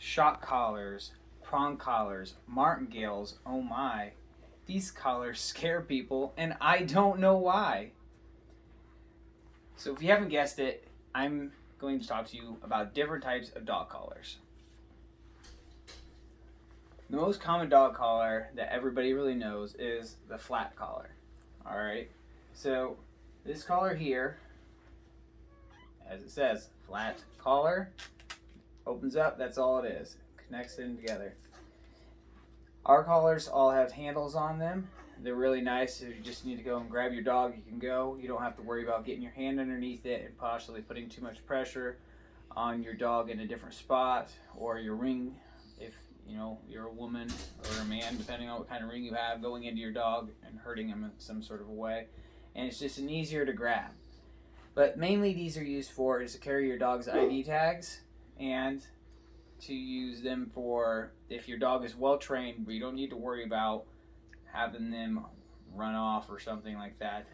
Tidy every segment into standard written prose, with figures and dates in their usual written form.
shock collars, prong collars, martingales, oh my. These collars scare people, and I don't know why. So if you haven't guessed it, I'm going to talk to you about different types of dog collars. The most common dog collar that everybody really knows is the flat collar. Alright, so this collar here, as it says, flat collar, opens up, that's all it is. Connects them together. Our collars all have handles on them. They're really nice. If you just need to go and grab your dog, you can go. You don't have to worry about getting your hand underneath it and possibly putting too much pressure on your dog in a different spot, or your ring, if you know you're a woman or a man, depending on what kind of ring you have, going into your dog and hurting him in some sort of a way. And it's just an easier to grab. But mainly these are used for is to carry your dog's ID tags, and to use them for if your dog is well trained, but you don't need to worry about having them run off or something like that,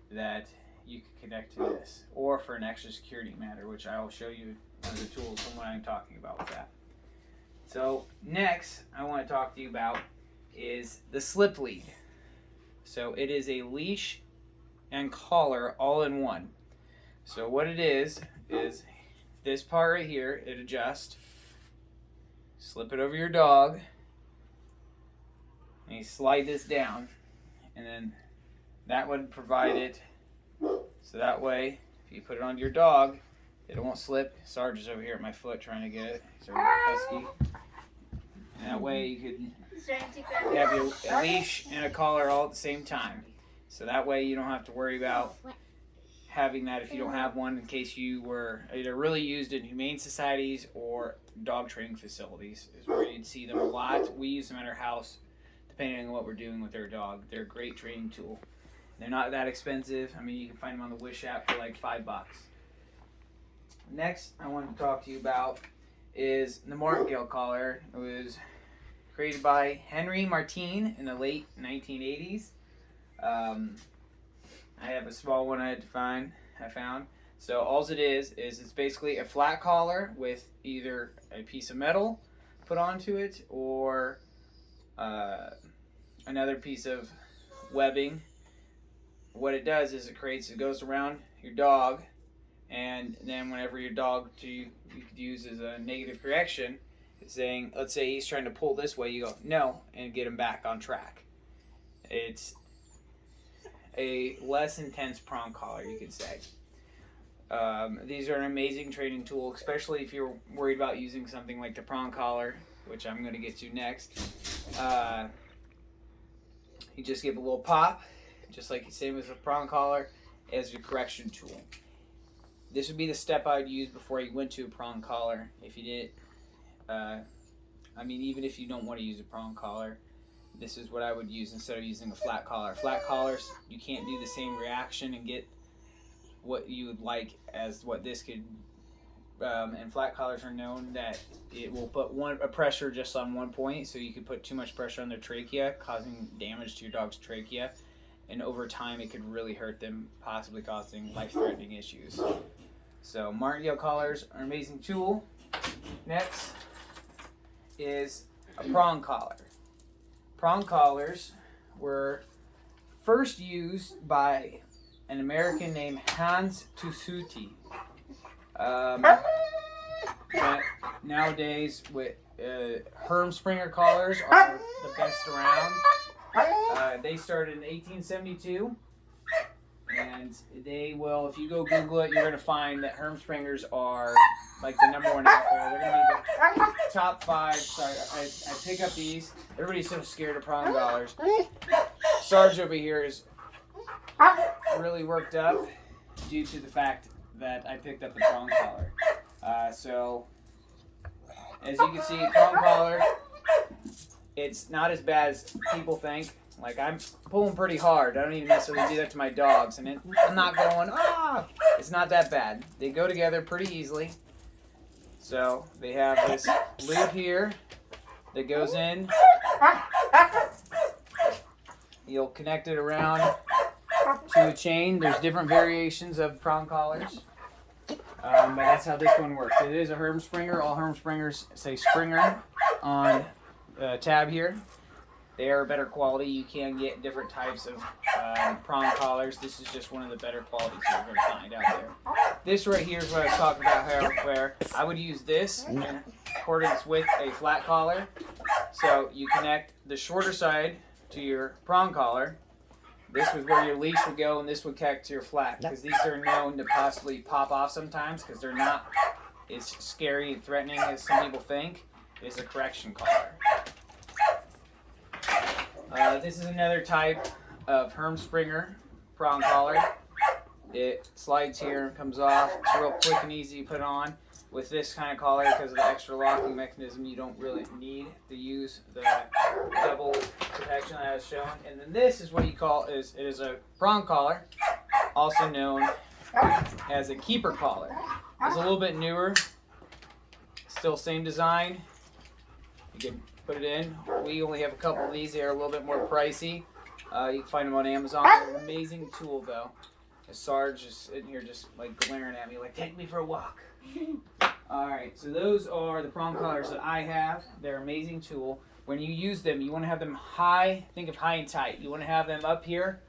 that you can connect to this. Or for an extra security matter, which I will show you one of the tools from what I'm talking about with that. So next I want to talk to you about is the slip lead. So it is a leash and collar all in one. So what it is this part right here, it adjusts. Slip it over your dog, and you slide this down, and then that would provide it so that way if you put it on your dog, it won't slip. Sarge is over here at my foot trying to get it. He's a husky. And that way you could have a leash and a collar all at the same time. So that way you don't have to worry about having that if you don't have one, in case you were either really used in humane societies or dog training facilities is where you'd see them a lot. We use them at our house depending on what we're doing with our dog. They're a great training tool. They're not that expensive. I mean, you can find them on the Wish app for like $5. Next I want to talk to you about is the Markdale Collar. It was created by Henry Martin in the late 1980s. I have a small one I found. So all it is it's basically a flat collar with either a piece of metal put onto it or another piece of webbing. What it does is it goes around your dog, and then whenever your dog you could use as a negative correction, it's saying, let's say he's trying to pull this way, you go no, and get him back on track. It's a less intense prong collar, you could say. These are an amazing training tool, especially if you're worried about using something like the prong collar, which I'm going to get to next. You just give a little pop, just like the same as a prong collar, as your correction tool. This would be the step I would use before you went to a prong collar. If you did, even if you don't want to use a prong collar, this is what I would use instead of using a flat collar. Flat collars, you can't do the same reaction and get what you would like as what this could. And flat collars are known that it will put a pressure just on one point, so you could put too much pressure on their trachea, causing damage to your dog's trachea. And over time, it could really hurt them, possibly causing life-threatening issues. So Markdale collars are an amazing tool. Next is a prong collar. Prong collars were first used by an American named Hans Tusuti. But nowadays, with Hermspringer collars are the best around. They started in 1872, and they will, if you go Google it, you're going to find that Hermspringers are like the number one out there. They're going to be the top 5. Sorry, I pick up these. Everybody's so scared of prong collars. Sarge over here is really worked up due to the fact that I picked up the prong collar. So, as you can see, prong collar, it's not as bad as people think. Like, I'm pulling pretty hard. I don't even necessarily do that to my dogs. And I'm not going, ah! It's not that bad. They go together pretty easily. So, they have this loop here that goes in. You'll connect it around to a chain. There's different variations of prong collars. But that's how this one works. It is a Herm Springer. All Herm Springers say Springer on the tab here. They are better quality. You can get different types of prong collars. This is just one of the better qualities you're going to find out there. This right here is what I was talking about, where I would use this in accordance with a flat collar. So you connect the shorter side to your prong collar. This was where your leash would go, and this would connect to your flat, because these are known to possibly pop off sometimes because they're not as scary and threatening as some people think. It is a correction collar. This is another type of Herm Springer prong collar. It slides here and comes off. It's real quick and easy to put on. With this kind of collar, because of the extra locking mechanism, you don't really need to use the double protection that I was showing. And then this is what you call it is a prong collar, also known as a keeper collar. It's a little bit newer, still same design. You can put it in. We only have a couple of these. They are a little bit more pricey. You can find them on Amazon. They're an amazing tool, though. Sarge is sitting here just like glaring at me like, take me for a walk. Alright, so those are the prong collars that I have. They're an amazing tool. When you use them, you want to have them high. Think of high and tight. You want to have them up here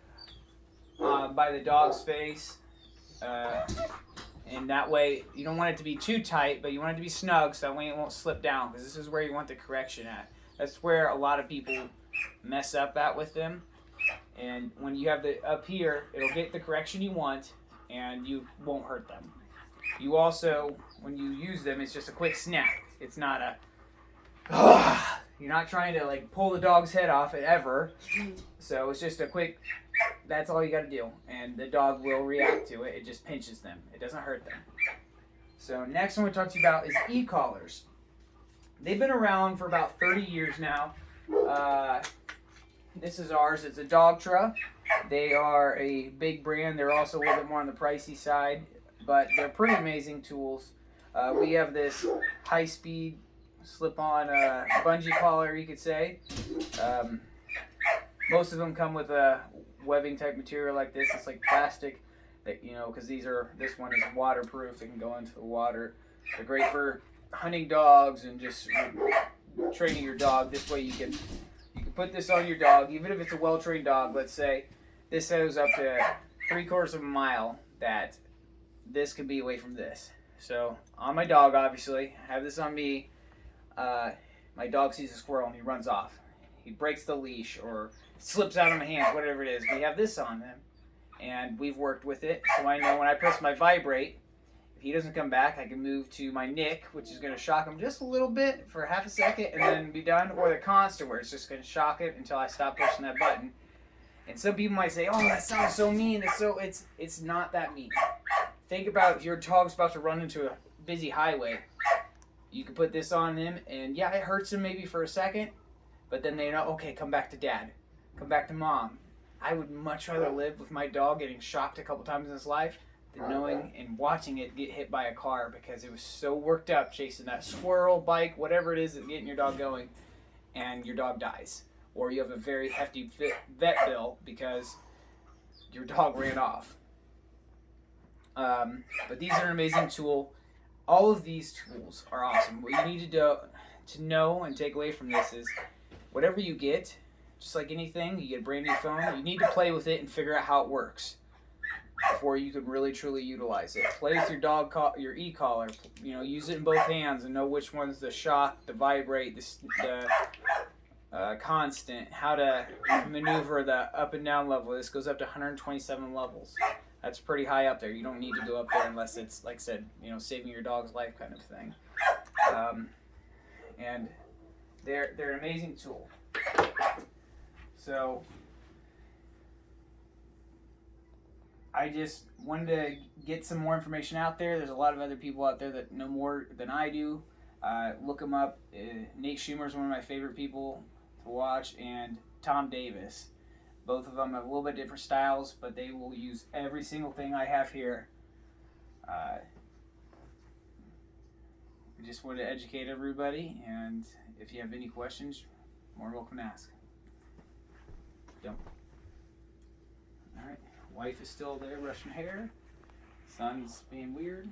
by the dog's face. And that way, you don't want it to be too tight, but you want it to be snug so that way it won't slip down, because this is where you want the correction at. That's where a lot of people mess up at with them. And when you have the up here, it'll get the correction you want, and you won't hurt them. You also, when you use them, it's just a quick snap. It's not a, you're not trying to like pull the dog's head off it ever. So it's just a quick, that's all you got to do. And the dog will react to it. It just pinches them. It doesn't hurt them. So next one we talk to you about is e-collars. They've been around for about 30 years now. This is ours. It's a Dogtra. They are a big brand. They're also a little bit more on the pricey side, but they're pretty amazing tools. We have this high-speed slip-on bungee collar, you could say. Most of them come with a webbing type material like this. It's like plastic, that because this one is waterproof. It can go into the water. They're great for hunting dogs and just training your dog. This way you can put this on your dog, even if it's a well-trained dog. Let's say this goes up to 3/4 of a mile, that this could be away from this. So on my dog, obviously, I have this on me. My dog sees a squirrel and he runs off. He breaks the leash or slips out of my hands, whatever it is. We have this on him, and we've worked with it. So I know when I press my vibrate, if he doesn't come back, I can move to my nick, which is going to shock him just a little bit for half a second and then be done, or the constant, where it's just going to shock it until I stop pushing that button. And some people might say, "Oh, that sounds so mean." It's not that mean. Think about if your dog's about to run into a busy highway. You can put this on him, and yeah, it hurts him maybe for a second, but then they know, okay, come back to dad, come back to mom. I would much rather live with my dog getting shocked a couple times in his life than knowing and watching it get hit by a car because it was so worked up chasing that squirrel, bike, whatever it is that's getting your dog going, and your dog dies. Or you have a very hefty vet bill because your dog ran off. But these are an amazing tool. All of these tools are awesome. What you need to know and take away from this is whatever you get, just like anything, you get a brand new phone, you need to play with it and figure out how it works before you can really truly utilize it. Play with your e-collar, use it in both hands and know which one's the shock, the vibrate, the constant, how to maneuver the up and down level. This goes up to 127 levels. That's pretty high up there. You don't need to go up there unless it's, like I said, saving your dog's life kind of thing. And they're an amazing tool. So I just wanted to get some more information out there. There's a lot of other people out there that know more than I do. Look them up. Nate Schumer is one of my favorite people to watch, and Tom Davis. Both of them have a little bit different styles, but they will use every single thing I have here. I just want to educate everybody, and if you have any questions, more than welcome to ask. Don't. All right, wife is still there brushing hair. Son's being weird.